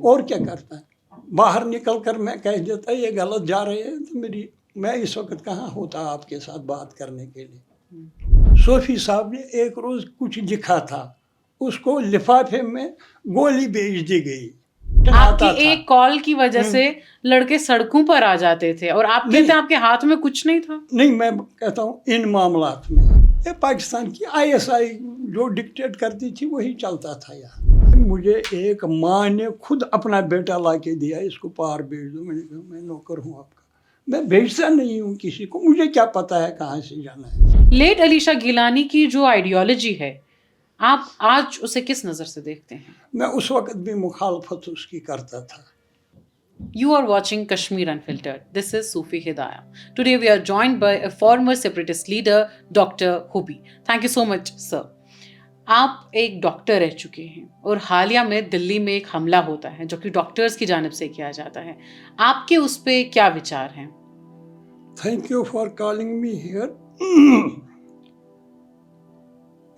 और क्या करता है, बाहर निकल कर मैं कह देता ये गलत जा रहे हैं, तो मैं इस वक्त कहाँ होता आपके साथ बात करने के लिए। सूफी साहब ने एक रोज कुछ लिखा था, उसको लिफाफे में गोली भेज दी गई। आपकी एक कॉल की वजह से लड़के सड़कों पर आ जाते थे और आप कहते हैं आपके हाथ में कुछ नहीं था। नहीं, मैं कहता हूँ इन मामलात में ये पाकिस्तान की ISI जो डिक्टेट करती थी वही चलता था यहाँ। मुझे एक माँ ने खुद अपना बेटा ला के दिया, इसको पार भेज दो। मैंने कहा मैं नौकर हूँ आपका, मैं भेजता नहीं हूँ किसी को, मुझे क्या पता है कहाँ से जाना है। लेट अली शाह गिलानी की जो आइडियोलॉजी है, आप आज उसे किस नज़र से देखते हैं? मैं उस वक्त भी मुखालफत उसकी करता था। You are watching Kashmir Unfiltered. This is Sufi Hidayah. Today we are joined by a former separatist leader, Dr. Hubi. Thank you so much, sir. आप एक डॉक्टर रह चुके हैं और हालिया में दिल्ली में एक हमला होता है जो कि डॉक्टर्स की जानिब से किया जाता है, आपके उस पे क्या विचार हैं? Thank you for calling me here.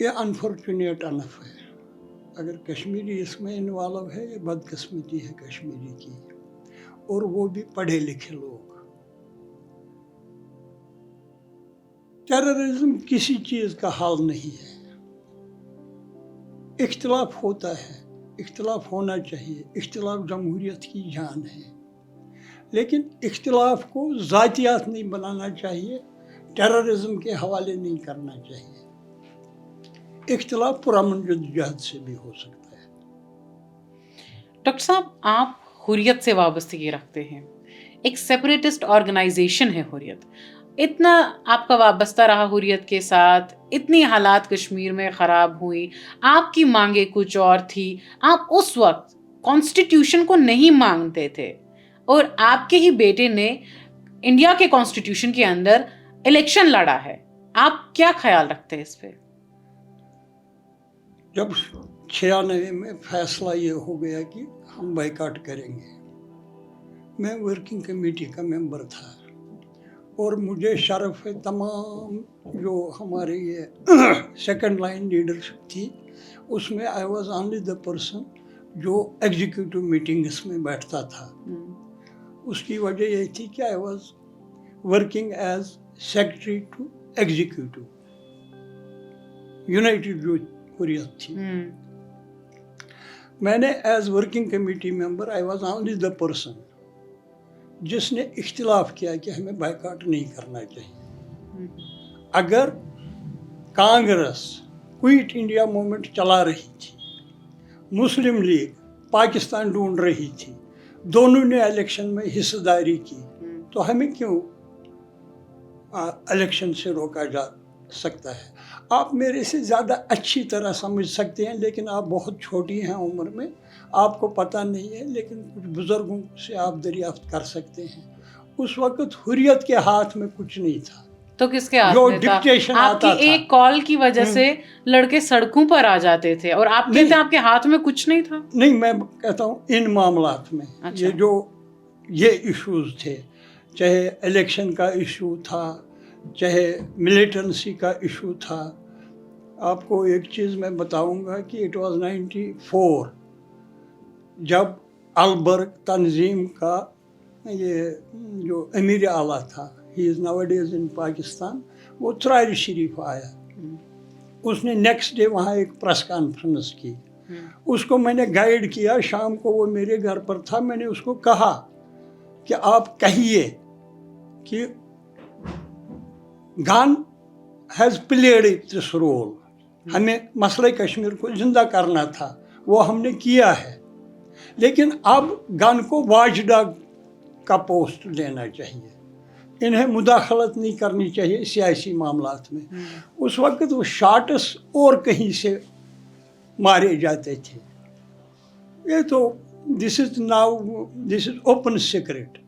ये अनफॉर्चुनेट अनफ है, अगर कश्मीरी इसमें इन्वॉल्व है, ये बदकिस्मती है कश्मीरी की, और वो भी पढ़े लिखे लोग। टेररिज्म किसी चीज़ का हाल नहीं है। इख्तिलाफ होता है, इख्तिलाफ होना चाहिए, इख्तिलाफ जमहूरियत की जान है, लेकिन इख्तिलाफ को ज़ातियात नहीं बनाना चाहिए, टेररिज्म के हवाले नहीं करना चाहिए। इख्तिलाफ पुरअमन जद्दोजहद से भी हो सकता है। डॉक्टर साहब, आप हुर्रियत से वाबस्तगी रखते हैं, एक सेपरेटिस्ट ऑर्गेनाइजेशन है हुर्रियत, इतना आपका वाबस्ता रहा हुर्रियत के साथ, इतनी हालात कश्मीर में ख़राब हुई, आपकी मांगे कुछ और थी, आप उस वक्त कॉन्स्टिट्यूशन को नहीं मांगते थे और आपके ही बेटे ने इंडिया के कॉन्स्टिट्यूशन के अंदर इलेक्शन लड़ा है, आप क्या ख्याल रखते हैं इस पे? जब 96 में फैसला ये हो गया कि हम बाइकाट करेंगे, मैं वर्किंग कमेटी का मेंबर था और मुझे शर्फ है तमाम जो हमारे ये सेकंड लाइन लीडरशिप थी उसमें I was only the person जो एग्जीक्यूटिव मीटिंग्स में बैठता था। उसकी वजह यही थी कि I was working as secretary to executive united जो हुर्रियत थी। मैंने as working committee member I was only the person जिसने इख्तिलाफ किया कि हमें बाइकाट नहीं करना चाहिए। अगर कांग्रेस क्विट इंडिया मूवमेंट चला रही थी, मुस्लिम लीग पाकिस्तान ढूंढ रही थी, दोनों ने इलेक्शन में हिस्सेदारी की, तो हमें क्यों इलेक्शन से रोका जा सकता है? आप मेरे से ज़्यादा अच्छी तरह समझ सकते हैं, लेकिन आप बहुत छोटी हैं उम्र में, आपको पता नहीं है, लेकिन कुछ बुज़ुर्गों से आप दरियाफ्त कर सकते हैं। उस वक्त हुर्रियत के हाथ में कुछ नहीं था, तो किसके हाथ जो में डिक्टेशन था? आता था। आपकी एक कॉल की वजह से लड़के सड़कों पर आ जाते थे और आप कहते हैं आपके हाथ में कुछ नहीं था। नहीं, मैं कहता हूँ इन मामलात में अच्छा। ये इश्यूज थे, चाहे इलेक्शन का इशू था, चाहे मिलिटेंसी का इशू था। आपको एक चीज़ मैं बताऊंगा कि इट वाज 94 जब अलबर्ग तंजीम का ये जो अमीर आला था, ही इज़ नाउअडेज इन पाकिस्तान, वो त्रारी शरीफ आया, उसने नेक्स्ट डे वहाँ एक प्रेस कॉन्फ्रेंस की, उसको मैंने गाइड किया, शाम को वो मेरे घर पर था, मैंने उसको कहा कि आप कहिए कि gun has played this role, हमें मसले कश्मीर को जिंदा करना था, वो हमने किया है, लेकिन अब गन को वाचडॉग का पोस्ट देना चाहिए, इन्हें मुदाखलत नहीं करनी चाहिए सियासी मामलात में। उस वक्त वो शॉट्स और कहीं से मारे जाते थे। ये तो दिस इज ओपन सीक्रेट।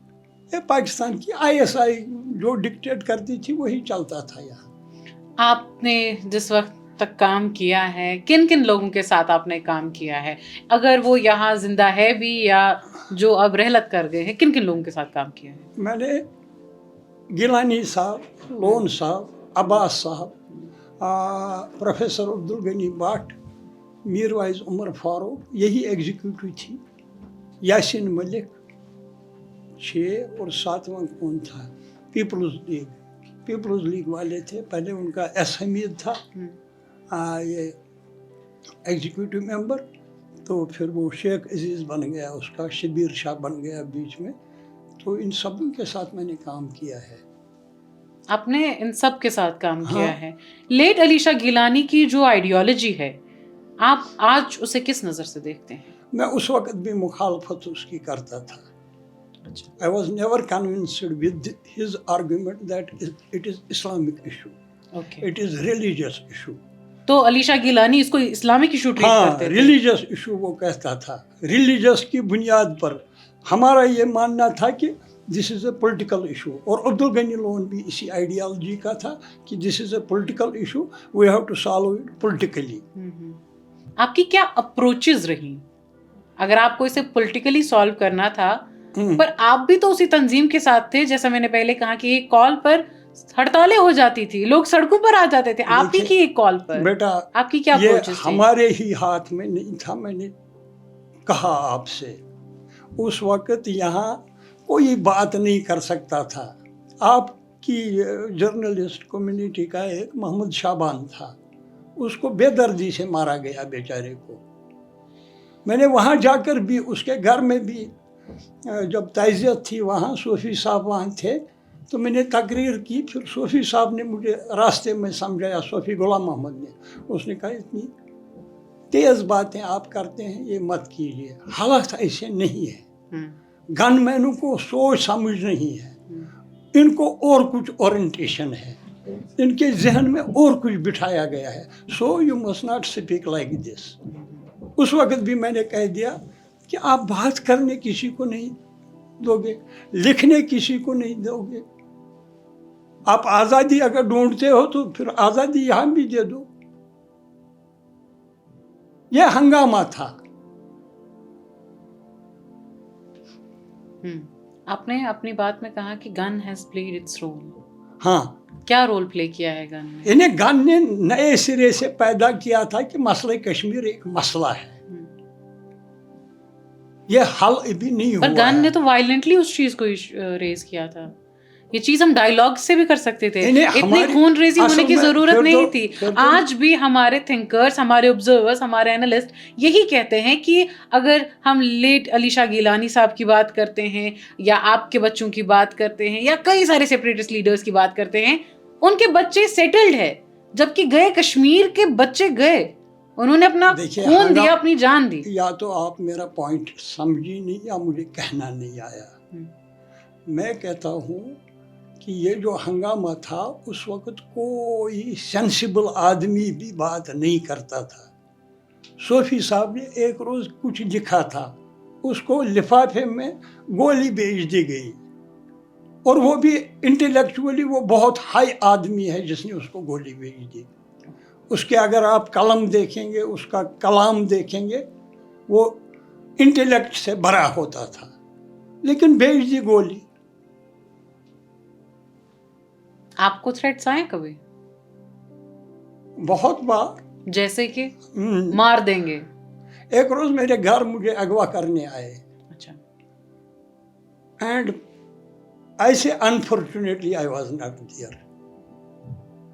ये पाकिस्तान की ISI जो डिक्टेट करती थी वही चलता था यहाँ। आपने जिस वक्त तक काम किया है, किन किन लोगों के साथ आपने काम किया है, अगर वो यहाँ जिंदा है भी या जो अब रहलत कर गए हैं, किन किन लोगों के साथ काम किया है? मैंने गिलानी साहब, लोन साहब, अब्बास साहब, प्रोफेसर अब्दुल गनी भट्ट, मीर वाइज उमर फारूक, यही एग्जीक्यूटिव थी। यासीन मलिक 6 और 7वां कौन था, पीपल्स लीग वाले थे, पहले उनका एस हमीद था ये एग्जीक्यूटिव मेंबर, तो फिर वो शेख अजीज़ बन गया, उसका शबीर शाह बन गया बीच में। तो इन सब के साथ मैंने काम किया है। आपने इन सब के साथ काम हाँ। किया है। लेट अली शाह गिलानी की जो आइडियोलॉजी है, आप आज उसे किस नज़र से देखते हैं? मैं उस वक्त भी मुखालफत उसकी करता था। I was never convinced with his argument that it is Islamic issue. Okay. It is religious issue. तो अली शाह गिलानी इसको इस्लामिक इशू ट्रीट हाँ, करते थे। रिलीजियस इशू वो कहता था। रिलीजियस की बुनियाद पर हमारा ये मानना था कि this is a political issue, और अब्दुल गनी लोन भी इसी आइडियोलॉजी का था कि this is a political issue, we have to solve it politically. आपकी क्या अप्रोचेस रही? अगर आपको इसे पॉलिटिकली सॉल्व करना था, पर आप भी तो उसी तंजीम के साथ थे, जैसा मैंने पहले कहा कि एक कॉल पर हड़तालें हो जाती थी, लोग सड़कों पर आ जाते थे, आप ही की एक कॉल पर। बेटा, आपकी क्या ये अप्रोचेस थी? हमारे ही हाथ में नहीं था। मैंने कहा आपसे, उस वक्त यहाँ कोई बात नहीं कर सकता था। आपकी जर्नलिस्ट कम्युनिटी का एक मोहम्मद शाबान था, उसको बेदर्दी से मारा गया बेचारे को। मैंने वहाँ जाकर भी, उसके घर में भी जब ताज़ियत थी वहाँ, सूफ़ी साहब वहाँ थे, तो मैंने तकरीर की। फिर सूफ़ी साहब ने मुझे रास्ते में समझाया, सूफ़ी गुलाम मोहम्मद ने, उसने कहा इतनी तेज़ बातें आप करते हैं, ये मत कीजिए, हालात ऐसे नहीं है। गनमैनों को सोच समझ नहीं है, इनको और कुछ ओरिएंटेशन है, इनके जहन में और कुछ बिठाया गया है, so you must not speak like this. उस वक्त भी मैंने कह दिया कि आप बात करने किसी को नहीं दोगे, लिखने किसी को नहीं दोगे। आप आज़ादी अगर ढूंढते हो तो फिर आज़ादी यहाँ भी दे दो। यह हंगामा था। आपने अपनी बात में कहा कि gun has played its role. हाँ, क्या रोल प्ले किया है गन ने? इन्हें गन ने नए सिरे से पैदा किया था कि मसला कश्मीर एक मसला है, यह हल अभी नहीं हुआ। पर गन ने तो वायलेंटली उस चीज को रेज किया था। ये चीज हम डायलॉग से भी कर सकते थे, इतनी खून रेजी होने की जरूरत नहीं थी। आज भी हमारे थिंकर्स, हमारे ऑब्जर्वर्स, हमारे एनालिस्ट यही कहते हैं कि अगर हम लेट अली शाह गिलानी साहब की बात करते हैं, या आपके बच्चों की बात करते हैं, या कई सारे सेपरेटिस्ट लीडर्स की बात करते हैं, उनके बच्चे सेटल्ड है, जबकि गए कश्मीर के बच्चे गए, उन्होंने अपना खून दिया, अपनी जान दी। या तो आप मेरा पॉइंट समझी नहीं, या मुझे कहना नहीं आया। मैं कहता हूँ कि ये जो हंगामा था, उस वक्त कोई सेंसिबल आदमी भी बात नहीं करता था। सूफी साहब ने एक रोज़ कुछ लिखा था, उसको लिफाफे में गोली भेज दी गई, और वो भी इंटेलेक्चुअली वो बहुत हाई आदमी है जिसने उसको गोली भेज दी। उसके अगर आप कलम देखेंगे, उसका कलाम देखेंगे, वो इंटेलेक्ट से भरा होता था, लेकिन भेज दी गोली। आपको थ्रेट्स आए कभी? बहुत बार। जैसे कि मार देंगे? एक रोज मेरे घर मुझे अगवा करने आए। अच्छा। एंड ऐसे unfortunately I was not there.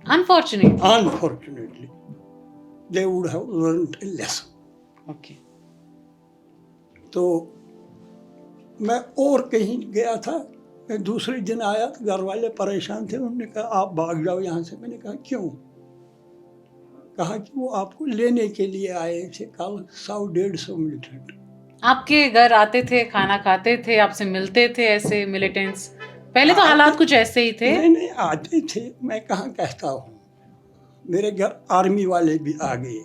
Unfortunately, they would have learned a lesson. Okay. तो मैं और कहीं गया था, मैं दूसरे दिन आया तो घर वाले परेशान थे, उन्होंने कहा आप भाग जाओ यहाँ से। मैंने कहा क्यों? कहा कि वो आपको लेने के लिए आए थे कल 100-150 मिलिटेंट। आपके घर आते थे, खाना खाते थे, आपसे मिलते थे ऐसे मिलिटेंट्स? पहले तो हालात कुछ ऐसे ही थे। नहीं आते थे, मैं कहाँ कहता हूँ। मेरे घर आर्मी वाले भी आ गए।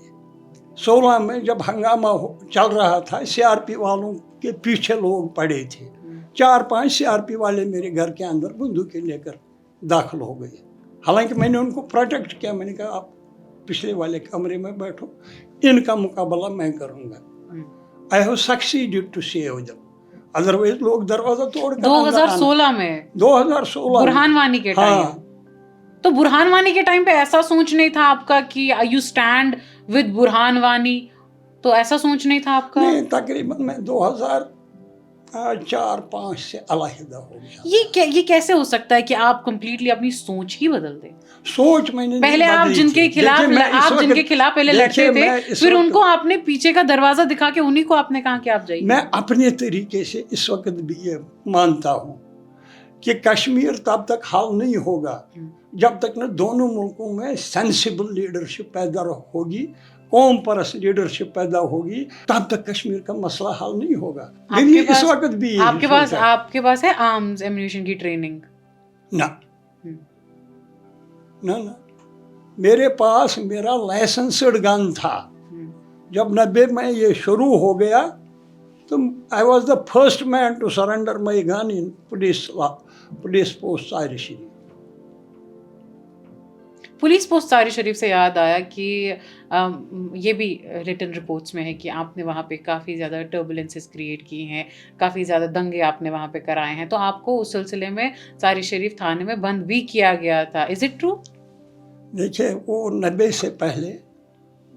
16 में जब हंगामा चल रहा था, सीआरपी वालों के पीछे लोग पड़े थे। 4-5 सीआरपी वाले मेरे घर के अंदर बंदूकें लेकर दाखिल हो गए। हालांकि मैंने उनको प्रोटेक्ट किया। मैंने कहा आप पिछले वाले कमरे में बैठो, इनका मुकाबला मैं करूँगा। I have succeeded to save them, otherwise लोग दरवाजा तोड़ कर 2016 में 2016 बुरहान वानी के टाइम। तो बुरहान वानी के टाइम पे ऐसा सोच नहीं था आपका कि you stand with Burhan Wani? तो ऐसा सोच नहीं था आपका? नहीं, तकरीबन मैं 2000 4-5 से अलहदा हो गया। ये कैसे हो सकता है कि आप कंप्लीटली अपनी सोच ही बदल दें? सोच मैंने पहले नहीं आप बदली जिनके थी। खिलाफ देखिए, मैं इस जिनके वक्त- खिलाफ पहले देखिए, लड़ते मैं थे, इस फिर वक्त- उनको आपने पीछे का दरवाजा दिखा के उन्हीं को आपने कहा कि आप जाइए। मैं अपने तरीके से इस वक्त भी ये मानता हूँ कि कश्मीर तब तक हल नहीं होगा जब तक न दोनों मुल्कों में सेंसिबल लीडरशिप पैदा होगी, कौम परस्त लीडरशिप पैदा होगी, तब तक कश्मीर का मसला हल नहीं होगा। मेरी इस वक्त भी यही सोच है। आपके पास है आर्म्स एम्यूनिशन की ट्रेनिंग? ना ना ना, मेरे पास मेरा लाइसेंस्ड गन था। जब 90 में ये शुरू हो गया तो I was the first man to surrender my gun in police post Tari Sharif. Police post Tari शरीफ से याद आया कि ये भी रिटन रिपोर्ट्स में है कि आपने वहाँ पे काफ़ी ज़्यादा टर्बुलेंसेस क्रिएट की हैं, काफ़ी ज़्यादा दंगे आपने वहाँ पे कराए हैं, तो आपको उस सिलसिले में तारी शरीफ थाने में बंद भी किया गया था। Is it true? देखिए, वो 90 से पहले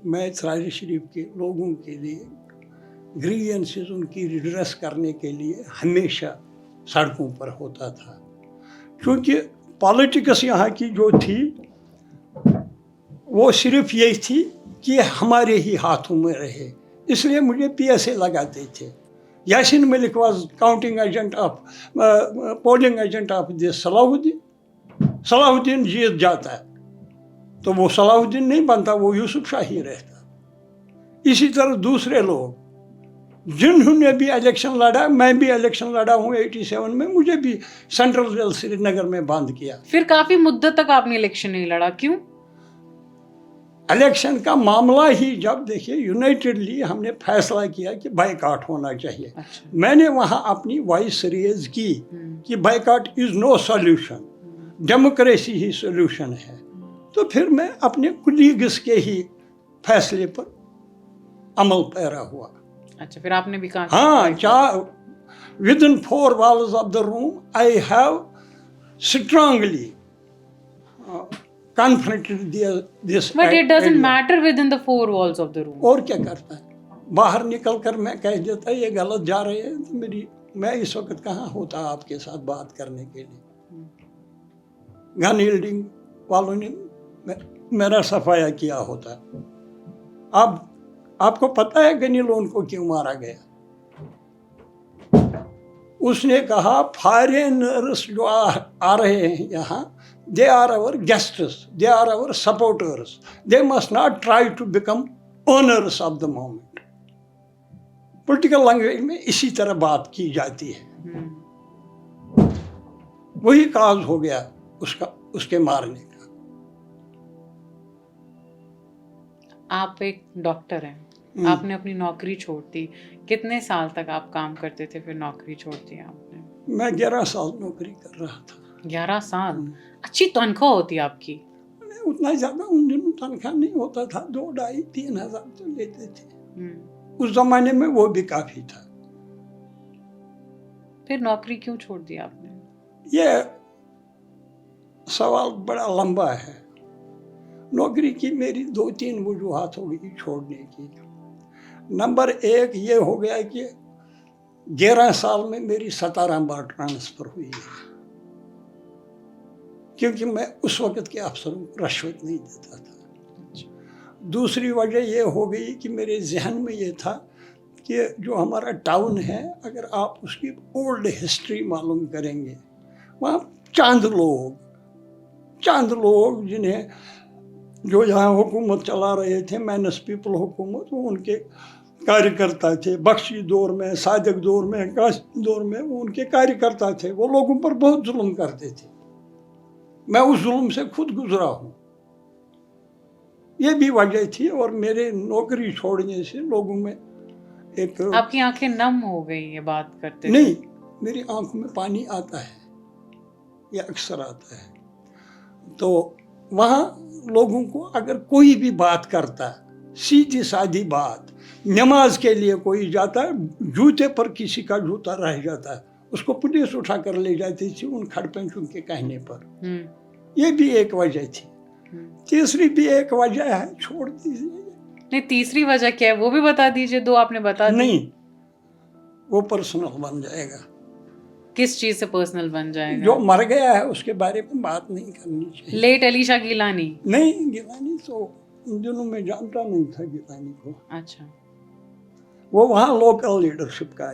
मैं तारी शरीफ के लोगों के लिए ग्रीवेंसेस उनकी रिड्रेस करने के लिए हमेशा सड़कों पर होता था, क्योंकि पॉलिटिक्स यहाँ की जो थी वो सिर्फ यही थी कि हमारे ही हाथों में रहे, इसलिए मुझे PSA लगाते थे। Yasin Malik was counting agent of polling agent of this Salahuddin जीत जाता है तो वो सलाहुद्दीन नहीं बनता, वो यूसुफ शाही रहता। इसी तरह दूसरे लोग जिन्होंने भी इलेक्शन लड़ा, मैं भी इलेक्शन लड़ा हूँ 87 में, मुझे भी सेंट्रल जेल श्रीनगर में बंद किया। फिर काफ़ी मुद्दत तक आपने इलेक्शन नहीं लड़ा, क्यों? इलेक्शन का मामला ही जब देखिए यूनाइटेडली हमने फैसला किया कि बाइकआउट होना चाहिए। अच्छा। मैंने वहाँ अपनी वॉइस रेज की कि boycott is no solution, democracy ही सॉल्यूशन है। तो फिर मैं अपने कुलीग्स के ही फैसले पर अमल पैरा हुआ। अच्छा, फिर आपने भी कहा? हाँ, with in 4 walls of the room I have strongly confronted this. But it doesn't matter within the 4 walls of the room. और क्या करता है, बाहर निकल कर मैं कह देता ये गलत जा रहे हैं तो मैं इस वक्त कहाँ होता आपके साथ बात करने के लिए। गन यील्डिंग वालों ने मेरा सफाया किया होता। अब आपको पता है गनीलोन को क्यों मारा गया? उसने कहा फॉरेनर्स जो आ रहे हैं यहाँ, they are our guests, they are our supporters, they must not try to become owners of the moment. Political language में इसी तरह बात की जाती है। वही काज हो गया उसके मारने का। आप एक डॉक्टर हैं, आपने अपनी नौकरी छोड़ दी, कितने साल तक आप काम करते थे फिर नौकरी छोड़ दी आपने? मैं 11 साल नौकरी कर रहा था। 11 साल? अच्छी तनख्वाह होती आपकी? उतना ज़्यादा उन दिनों तनख्वाह नहीं होता था, 2-2.5-3 हज़ार तो लेते थे। उस जमाने में वो भी काफ़ी था। फिर नौकरी क्यों छोड़ दी आपने? ये सवाल बड़ा लंबा है। नौकरी की मेरी 2-3 वजूहात हो गई छोड़ने की। नंबर 1 ये हो गया कि 11 साल में मेरी 17 बार ट्रांसफ़र हुई है, क्योंकि मैं उस वक़्त के अफसरों को रिश्वत नहीं देता था। दूसरी वजह ये हो गई कि मेरे जहन में ये था कि जो हमारा टाउन है, अगर आप उसकी ओल्ड हिस्ट्री मालूम करेंगे, वहाँ चंद लोग जिन्हें जो यहाँ हुकूमत चला रहे थे, मैनस पीपल हुकूमत, वो उनके कार्यकर्ता थे। बख्शी दौर में, सादिक दौर में, कासिम दौर में वो उनके कार्यकर्ता थे। वो लोगों पर बहुत जुल्म करते थे। मैं उस जुल्म से खुद गुजरा हूँ। ये भी वजह थी। और मेरे नौकरी छोड़ने से लोगों में एक, आपकी आंखें नम हो गई ये बात करते? नहीं, मेरी आंखों में पानी आता है, ये अक्सर आता है। तो वहाँ लोगों को अगर कोई भी बात करता है, सीधी सादी बात, नमाज के लिए कोई जाता है, जूते पर किसी का जूता रह जाता है, उसको पुलिस उठा कर ले जाती थी उन खड़पेंचों के कहने पर। ये भी एक वजह थी। तीसरी भी एक वजह है, छोड़ दीजिए। नहीं, तीसरी वजह क्या है वो भी बता दीजिए। 2 आपने बता दी। नहीं, وہ पर्सनल बन जाएगा। किस चीज से पर्सनल बन जाएगा? जो मर गया है उसके बारे में बात नहीं करनी चाहिए। लेट अलीशा गिलानी? नहीं, गिलानी तो उन दिनों में जानता नहीं था गिलानी को। अच्छा। वो वहाँ लोकल लीडरशिप का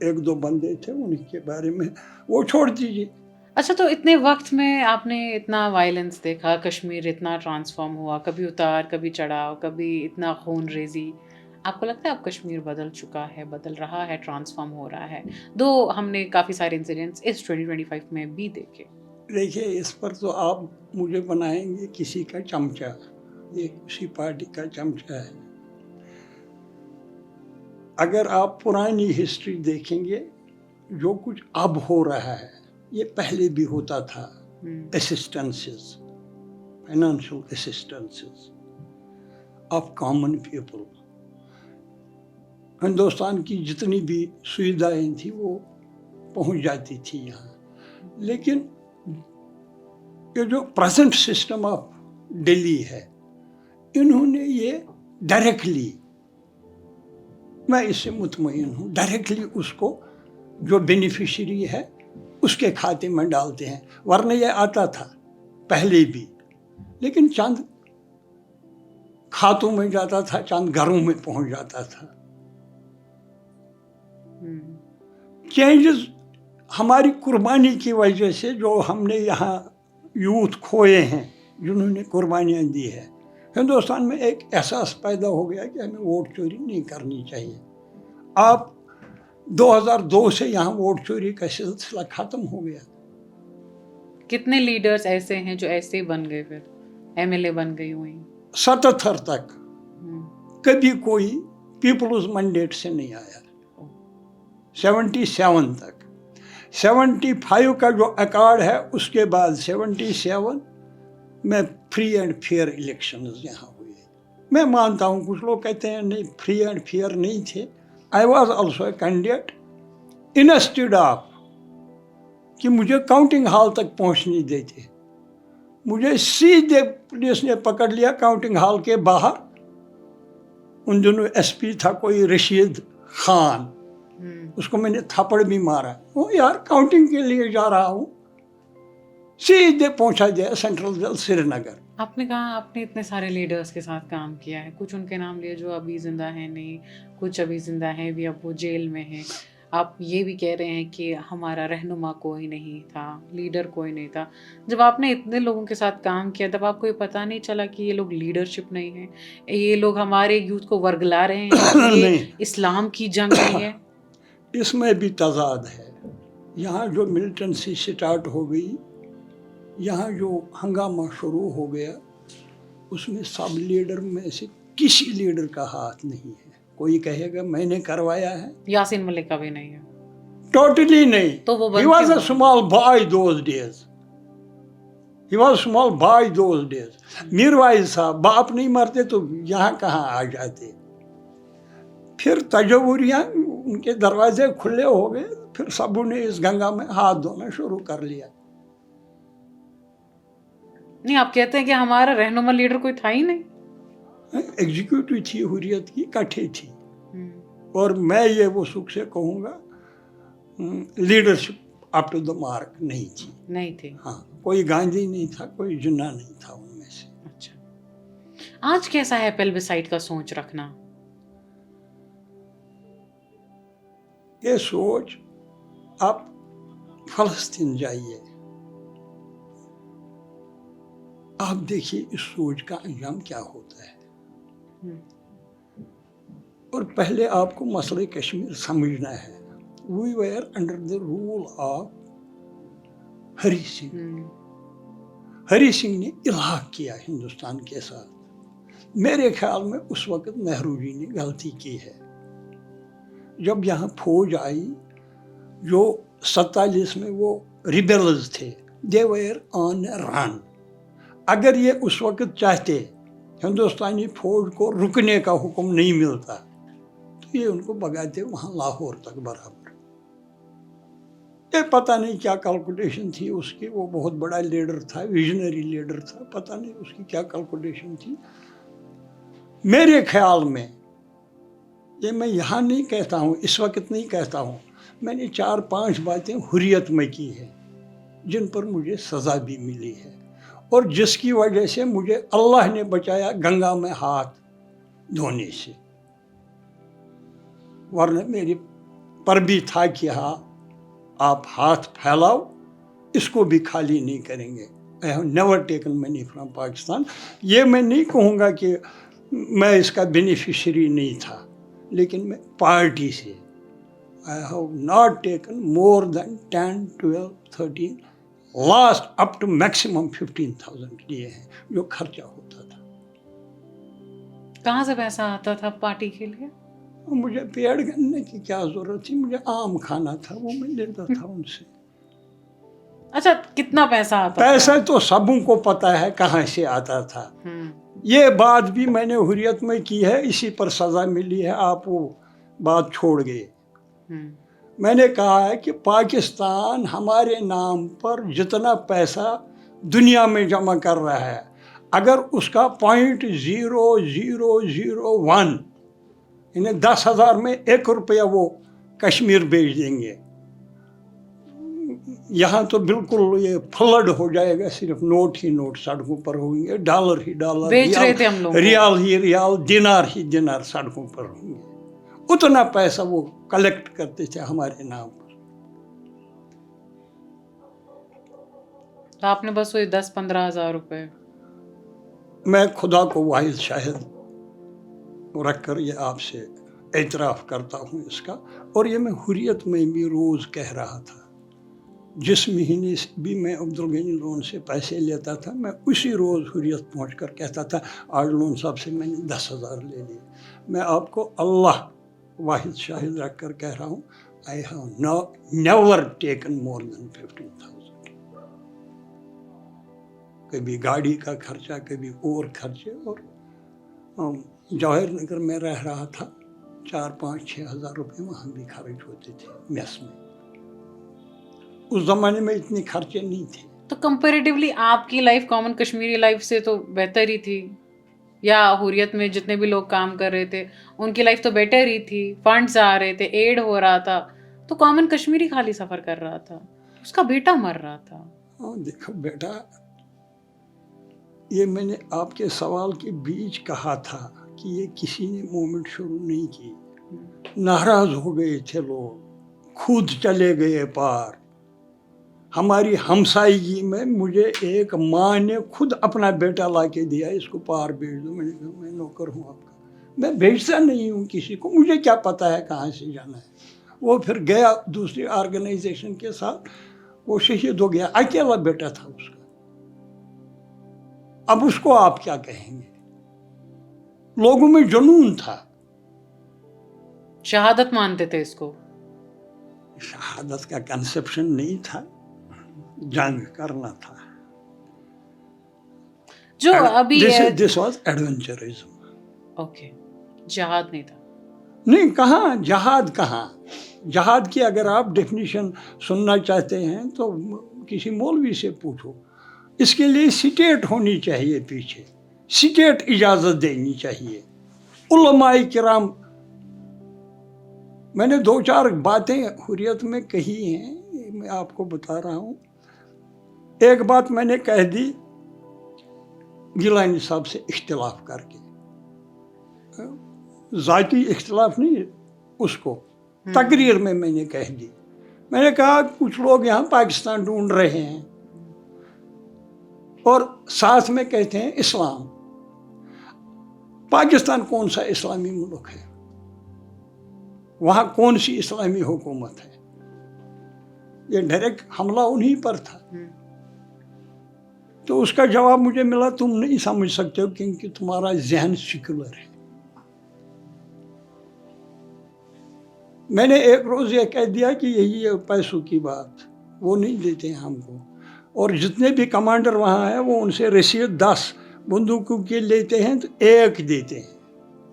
एक दो बंदे थे, उन्हीं के बारे में वो छोड़ दीजिए। अच्छा, तो इतने वक्त में आपने इतना वायलेंस देखा, कश्मीर इतना ट्रांसफॉर्म हुआ, कभी उतार कभी चढ़ाव, कभी इतना खून रेजी, आपको लगता है अब कश्मीर बदल चुका है, बदल रहा है, ट्रांसफॉर्म हो रहा है? दो हमने काफ़ी सारे इंसिडेंट्स इस 2025 में भी देखे। देखिए, इस पर तो आप मुझे बनाएंगे किसी का चमचा, ये उसी पार्टी का चमचा है। अगर आप पुरानी हिस्ट्री देखेंगे, जो कुछ अब हो रहा है ये पहले भी होता था। Assistances, financial assistances of common people, Hindustan की जितनी भी सुविधाएं थी वो पहुंच जाती थी यहाँ। लेकिन ये जो प्रेजेंट सिस्टम ऑफ दिल्ली है, इन्होंने ये डायरेक्टली, मैं इससे मुतमईन हूँ, डायरेक्टली उसको जो बेनिफिशियरी है उसके खाते में डालते हैं। वरना ये आता था पहले भी, लेकिन चंद खातों में जाता था, चंद घरों में पहुंच जाता था। चेंजेस हमारी कुर्बानी की वजह से, जो हमने यहाँ यूथ खोए हैं जिन्होंने कुर्बानियाँ दी है, हिंदुस्तान में एक एहसास पैदा हो गया कि हमें वोट चोरी नहीं करनी चाहिए। आप 2002 से यहाँ वोट चोरी का सिलसिला खत्म हो गया। कितने लीडर्स ऐसे हैं जो ऐसे ही बन गए, फिर एमएलए बन गई हुई? 77 तक कभी कोई पीपल्स मैंडेट से नहीं आया। 77 तक, 75 का जो अकॉर्ड है उसके बाद 77 में फ्री एंड फेयर इलेक्शंस यहाँ हुए। मैं मानता हूँ, कुछ लोग कहते हैं नहीं फ्री एंड फेयर नहीं थे। I was also a candidate, instead of कि मुझे काउंटिंग हॉल तक पहुँच नहीं देते, मुझे सीधे पुलिस ने पकड़ लिया काउंटिंग हॉल के बाहर। उन दिनों एसपी था कोई रशीद खान, उसको मैंने थप्पड़ भी मारा। वो यार काउंटिंग के लिए जा रहा हूँ, सीधे पहुंचा दिया सेंट्रल जेल श्रीनगर। आपने कहा आपने इतने सारे लीडर्स के साथ काम किया है, कुछ उनके नाम लिए जो अभी जिंदा हैं, नहीं कुछ अभी जिंदा हैं भी, अब वो जेल में हैं। आप ये भी कह रहे हैं कि हमारा रहनुमा कोई नहीं था, लीडर कोई नहीं था। जब आपने इतने लोगों के साथ काम किया, तब आपको ये पता नहीं चला कि ये लोग लीडरशिप नहीं है, ये लोग हमारे यूथ को वर्गला रहे हैं, ये इस्लाम की जंग नहीं है? इसमें भी तजाद है। यहाँ जो मिलिटेंसी स्टार्ट हो गई, यहाँ जो हंगामा शुरू हो गया, उसमें सब लीडर में से किसी लीडर का हाथ नहीं है। कोई कहेगा मैंने करवाया है, यासीन मलिक का भी नहीं है, टोटली नहीं। तो वो He was a small boy those days. He was a small boy those days. Mirwaiz साहब बाप नहीं मरते तो यहाँ कहाँ आ जाते। फिर तजवुरियाँ, उनके दरवाजे खुले हो गए, फिर सबों ने इस गंगा में हाथ धोना शुरू कर लिया। नहीं, आप कहते हैं कि हमारा रहनुमा लीडर कोई था ही नहीं। एग्जीक्यूटिव थी, हुर्रियत की इकट्ठी थी। और मैं ये वो सुख से कहूँगा, leadership up to the mark नहीं थी। नहीं थे। हाँ, कोई गांधी नहीं था, कोई जिन्ना नहीं था उनमें से। अच्छा, आज कैसा है पेल्बिसाइड का सोच रखना? ये सोच, आप फलस्तीन जाइए, आप देखिए इस सोच का अंजाम क्या होता है। और पहले आपको मसले कश्मीर समझना है। We were under the rule of Hari Singh. Hari Singh ने इलाह किया हिंदुस्तान के साथ। मेरे ख्याल में उस वक्त नेहरू जी ने गलती की है। जब यहाँ फौज आई, जो 47 में वो रिबेल्स थे, दे वर ऑन रन। अगर ये उस वक्त चाहते, हिंदुस्तानी फौज को रुकने का हुक्म नहीं मिलता, तो ये उनको भगाते वहाँ लाहौर तक बराबर। ये पता नहीं क्या कैलकुलेशन थी उसकी, वो बहुत बड़ा लीडर था, विजनरी लीडर था, पता नहीं उसकी क्या कैलकुलेशन थी। मेरे ख्याल में یہ میں یہاں نہیں کہتا ہوں، اس وقت نہیں کہتا ہوں، میں نے 4-5 باتیں حریت میں کی ہیں جن پر مجھے سزا بھی ملی ہے، اور جس کی وجہ سے مجھے اللہ نے بچایا گنگا میں ہاتھ دھونے سے، ورنہ میری پر بھی تھا کہ ہاں آپ ہاتھ پھیلاؤ، اس کو بھی خالی نہیں کریں گے. I have never taken money from Pakistan. یہ میں نہیں کہوں گا کہ میں اس کا بینیفیشری نہیں تھا، لیکن میں پارٹی سے I have not taken more than 10, 12, 13, last up to maximum 15,000 لیے ہیں جو خرچہ ہوتا تھا. کہاں سے پیسہ آتا تھا پارٹی کے لیے؟ مجھے پیڑ گننے کی کیا ضرورت تھی، مجھے آم کھانا تھا، وہ میں لیتا تھا ان سے. اچھا کتنا پیسہ آتا تھا؟ پیسہ تو سبوں کو پتہ ہے کہاں سے آتا تھا. یہ بات بھی میں نے حریت میں کی ہے، اسی پر سزا ملی ہے، آپ وہ بات چھوڑ گئے. میں نے کہا ہے کہ پاکستان ہمارے نام پر جتنا پیسہ دنیا میں جمع کر رہا ہے، اگر اس کا 0.0001 یعنی 10,000 میں 1 روپیہ وہ کشمیر بھیج دیں گے، یہاں تو بالکل یہ فلڈ ہو جائے گا، صرف نوٹ ہی نوٹ سڑکوں پر ہوں گے، ڈالر ہی ڈالر، بیچ رہے تھے ہم لوگ، ریال ہی ریال، دینار ہی دینار سڑکوں پر ہوں گے. اتنا پیسہ وہ کلیکٹ کرتے تھے ہمارے نام پر. تو آپ نے بس وہی 10-15 ہزار روپے. میں خدا کو واحد شاہد رکھ کر یہ آپ سے اعتراف کرتا ہوں اس کا، اور یہ میں حریت میں بھی روز کہہ رہا تھا. جس مہینے بھی میں عبدالغنی لون سے پیسے لیتا تھا، میں اسی روز حریت پہنچ کر کہتا تھا آج لون صاحب سے میں نے 10,000 لے لیے. میں آپ کو اللہ واحد شاہد رکھ کر کہہ رہا ہوں، I have never taken more than 15,000. کبھی گاڑی کا خرچہ، کبھی اور خرچے. اور جواہر نگر میں رہ رہا تھا، 4-5-6 ہزار روپے وہاں بھی خرچ ہوتے تھے میس میں. اس زمانے میں اتنے خرچے نہیں تھے. تو کمپیریٹیولی آپ کی لائف کامن کشمیری لائف سے تو بہتر ہی تھی، یا حریت میں جتنے بھی لوگ کام کر رہے تھے ان کی لائف تو بیٹر ہی تھی، فنڈز آ رہے تھے، ایڈ ہو رہا تھا، تو کامن کشمیری خالی سفر کر رہا تھا، اس کا بیٹا مر رہا تھا. دیکھو بیٹا، یہ میں نے آپ کے سوال کے بیچ کہا تھا کہ یہ کسی نے موومنٹ شروع نہیں کی. ناراض ہو گئے تھے لوگ، خود چلے گئے پار. ہماری ہمسائیگی میں مجھے ایک ماں نے خود اپنا بیٹا لا کے دیا، اس کو پار بھیج دو. میں نے کہا میں نوکر ہوں آپ کا، میں بھیجتا نہیں ہوں کسی کو، مجھے کیا پتا ہے کہاں سے جانا ہے. وہ پھر گیا دوسری آرگنائزیشن کے ساتھ، وہ شہید ہو گیا، اکیلا بیٹا تھا اس کا. اب اس کو آپ کیا کہیں گے؟ لوگوں میں جنون تھا. شہادت مانتے تھے اس کو. شہادت کا کنسپشن نہیں تھا، جنگ کرنا تھا. جو ابھی دس واز ایڈونچرزم. اوکے، جہاد نہیں تھا. نہیں، کہاں جہاد، کہاں جہاد کی اگر آپ ڈیفینیشن سننا چاہتے ہیں تو کسی مولوی سے پوچھو. اس کے لیے سٹیٹ ہونی چاہیے پیچھے، سٹیٹ اجازت دینی چاہیے. علماء کرام، میں نے 2-4 باتیں حریت میں کہی ہیں، میں آپ کو بتا رہا ہوں. ایک بات میں نے کہہ دی گیلانی صاحب سے اختلاف کر کے، ذاتی اختلاف نہیں، اس کو تقریر میں نے کہہ دی. میں نے کہا کچھ لوگ یہاں پاکستان ڈھونڈ رہے ہیں اور ساتھ میں کہتے ہیں اسلام. پاکستان کون سا اسلامی ملک ہے؟ وہاں کون سی اسلامی حکومت ہے؟ یہ ڈائریکٹ حملہ انہی پر تھا. تو اس کا جواب مجھے ملا تم نہیں سمجھ سکتے ہو کیونکہ تمہارا ذہن سیکولر ہے. میں نے ایک روز یہ کہہ دیا کہ یہی ہے پیسوں کی بات، وہ نہیں دیتے ہیں ہم کو. اور جتنے بھی کمانڈر وہاں ہیں وہ ان سے رسید 10 بندوقوں کے لیتے ہیں تو 1 دیتے ہیں،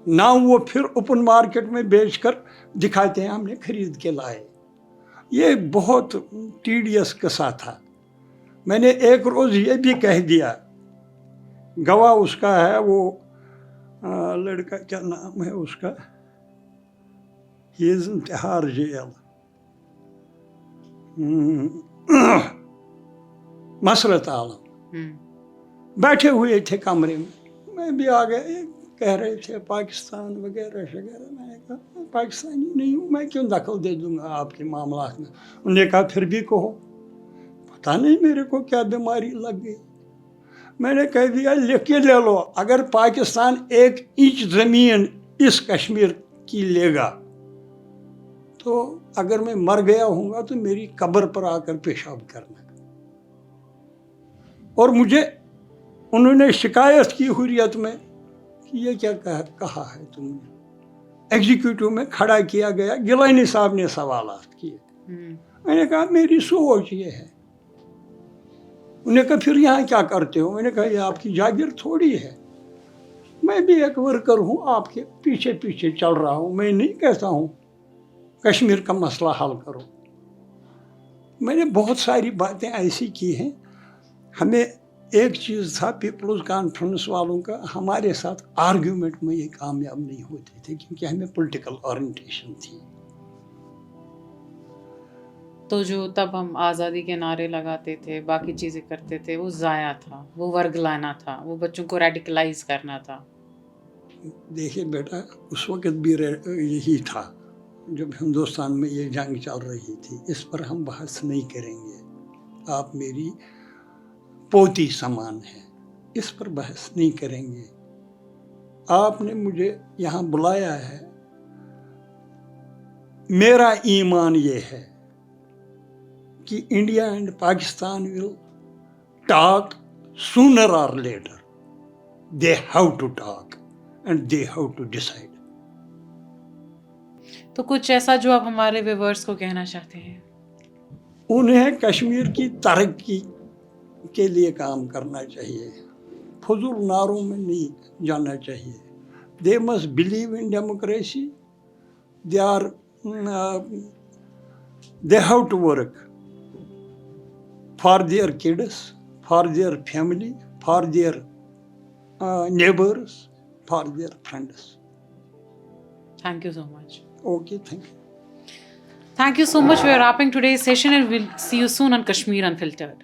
نہ وہ پھر اوپن مارکیٹ میں بیچ کر دکھاتے ہیں ہم نے خرید کے لائے. یہ بہت ٹیڈیس قصہ تھا. میں نے ایک روز یہ بھی کہہ دیا، گواہ اس کا ہے وہ لڑکا، کیا نام ہے اس کا، He is in Tihar jail. मसरत आलम बैठे हुए थे कमरे में, मैं भी आ गया, कह रहे थे पाकिस्तान वगैरह वगैरह। मैंने कहा पाकिस्तानी नहीं हूँ, मैं क्यों दखल दे दूंगा आपके मामलात में। उन्होंने कहा फिर भी कहो। पता नहीं मेरे को क्या बीमारी लग गई। मैंने कह दिया लिख के ले लो, अगर पाकिस्तान 1 इंच ज़मीन इस कश्मीर की लेगा तो अगर मैं मर गया हूँगा तो मेरी कब्र पर आकर पेशाब करना। और मुझे उन्होंने शिकायत की हुर्रियत में कि ये क्या कहा है तुमने। एग्जीक्यूटिव में खड़ा किया गया, गिलानी साहब ने सवालात किए। मैंने कहा मेरी सोच ये है। उन्होंने कहा फिर यहाँ क्या करते हो। मैंने कहा ये आपकी जागीर थोड़ी है, मैं भी एक वर्कर हूँ, आपके पीछे पीछे चल रहा हूँ। मैं नहीं कहता हूँ कश्मीर का मसला हल करो। मैंने बहुत सारी बातें ऐसी की हैं। हमें एक चीज़ था पीपल्स कॉन्फ्रेंस वालों का, हमारे साथ आर्ग्यूमेंट में ये कामयाब नहीं होते थे क्योंकि हमें पॉलिटिकल ओरिएंटेशन थी। तो जो तब हम आज़ादी के नारे लगाते थे, बाकी चीज़ें करते थे, वो ज़ाया था, वो वर्ग लाना था, वो बच्चों को रेडिकलाइज करना था। देखिए बेटा, उस वक्त भी यही था जब हिंदुस्तान में ये जंग चल रही थी। इस पर हम बहस नहीं करेंगे। आप मेरी पोती समान है, इस पर बहस नहीं करेंगे। आपने मुझे यहाँ बुलाया है, मेरा ईमान ये है कि India and Pakistan will talk sooner और later. They have to talk and they have to decide. तो कुछ ऐसा जो आप हमारे व्यूअर्स को कहना चाहते हैं। उन्हें कश्मीर की तरक्की के लिए काम करना चाहिए, फजूल नारों में नहीं जाना चाहिए। They must believe in democracy. They have to work for their kids, for their family, for their neighbours, for their friends. Thank you so much. Okay, thank you. Thank you so much. We are wrapping today's session and we'll see you soon on Kashmir Unfiltered.